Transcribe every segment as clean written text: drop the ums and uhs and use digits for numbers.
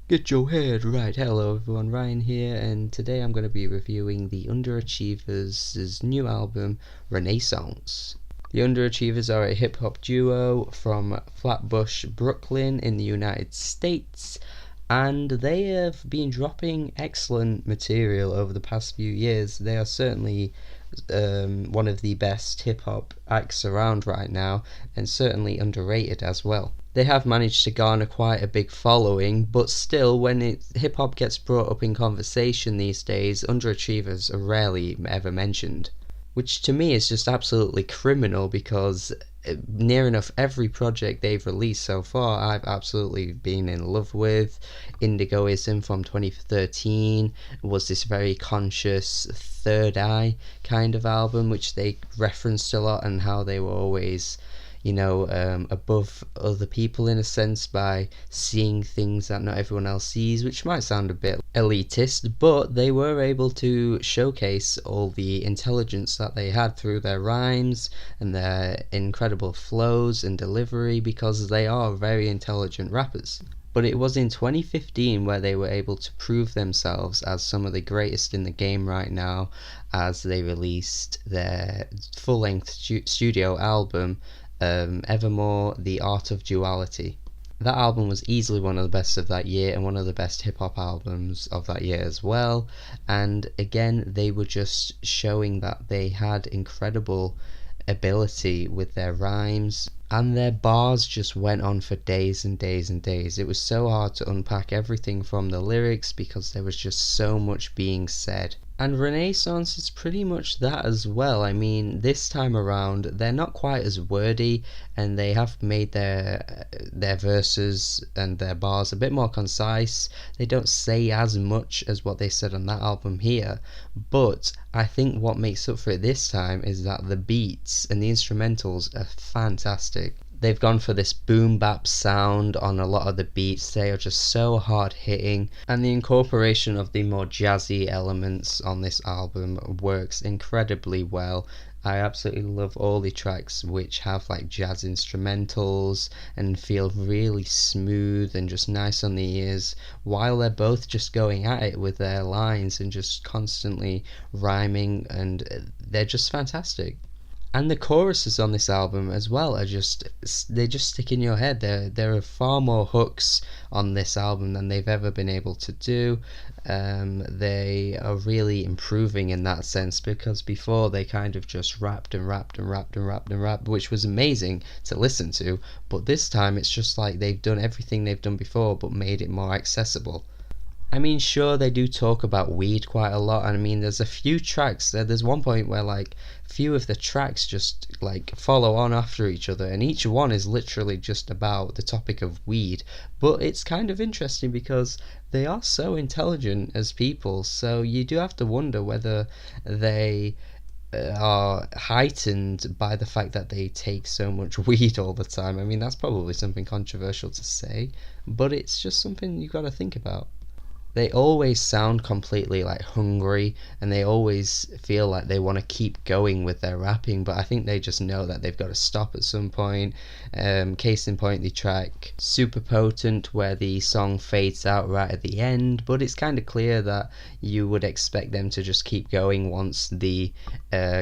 Get your head right. Hello everyone, Ryan here, and today I'm going to be reviewing the Underachievers' new album, Renaissance. The Underachievers are a hip hop duo from Flatbush, Brooklyn in the United States, and they have been dropping excellent material over the past few years. They are certainly one of the best hip hop acts around right now, and certainly underrated as well. They have managed to garner quite a big following, but still, when hip hop gets brought up in conversation these days, underachievers are rarely ever mentioned. Which to me is just absolutely criminal because near enough every project they've released so far I've absolutely been in love with. Indigoism from 2013 was this very conscious third eye kind of album which they referenced a lot, and how they were always above other people in a sense by seeing things that not everyone else sees, which might sound a bit elitist, but they were able to showcase all the intelligence that they had through their rhymes and their incredible flows and delivery, because they are very intelligent rappers. But it was in 2015 where they were able to prove themselves as some of the greatest in the game right now, as they released their full-length studio album, Evermore, The Art of Duality. That album was easily one of the best of that year and one of the best hip hop albums of that year as well. And again, they were just showing that they had incredible ability with their rhymes, and their bars just went on for days and days and days. It was so hard to unpack everything from the lyrics because there was just so much being said. And Renaissance is pretty much that as well. I mean, this time around, they're not quite as wordy, and they have made their verses and their bars a bit more concise. They don't say as much as what they said on that album here, but I think what makes up for it this time is that the beats and the instrumentals are fantastic. They've gone for this boom bap sound on a lot of the beats. They are just so hard hitting, and the incorporation of the more jazzy elements on this album works incredibly well. I absolutely love all the tracks which have like jazz instrumentals and feel really smooth and just nice on the ears, while they're both just going at it with their lines and just constantly rhyming, and they're just fantastic. And the choruses on this album as well are they just stick in your head. There are far more hooks on this album than they've ever been able to do. They are really improving in that sense, because before they kind of just rapped and rapped and rapped and rapped and rapped, which was amazing to listen to, but this time it's just like they've done everything they've done before but made it more accessible. I mean, sure, they do talk about weed quite a lot, and I mean, there's a few tracks. There's one point where, like, few of the tracks just, like, follow on after each other, and each one is literally just about the topic of weed. But it's kind of interesting because they are so intelligent as people, so you do have to wonder whether they are heightened by the fact that they take so much weed all the time. I mean, that's probably something controversial to say, but it's just something you gotta think about. They always sound completely like hungry, and they always feel like they want to keep going with their rapping, but I think they just know that they've got to stop at some point. Case in point, the track Superpotent, where the song fades out right at the end, but it's kind of clear that you would expect them to just keep going once the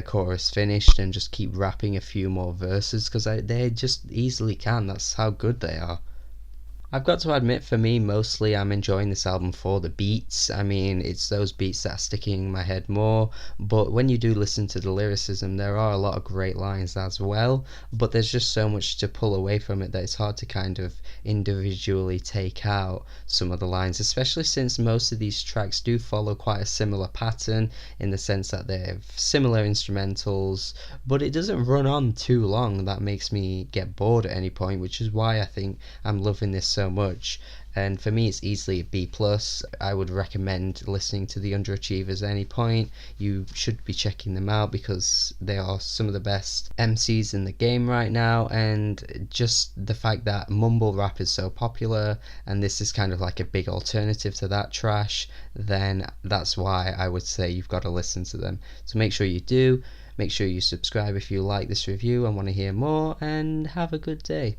chorus finished and just keep rapping a few more verses, because they just easily can. That's how good they are. I've got to admit, for me, mostly I'm enjoying this album for the beats. I mean, it's those beats that are sticking in my head more, but when you do listen to the lyricism, there are a lot of great lines as well, but there's just so much to pull away from it that it's hard to kind of individually take out some of the lines, especially since most of these tracks do follow quite a similar pattern in the sense that they have similar instrumentals, but it doesn't run on too long that makes me get bored at any point, which is why I think I'm loving this so much. And for me, it's easily a B plus. I would recommend listening to the Underachievers at any point. You should be checking them out because they are some of the best MCs in the game right now, and just the fact that mumble rap is so popular and this is kind of like a big alternative to that trash, then that's why I would say you've got to listen to them. So make sure you do. Make sure you subscribe if you like this review and want to hear more, and have a good day.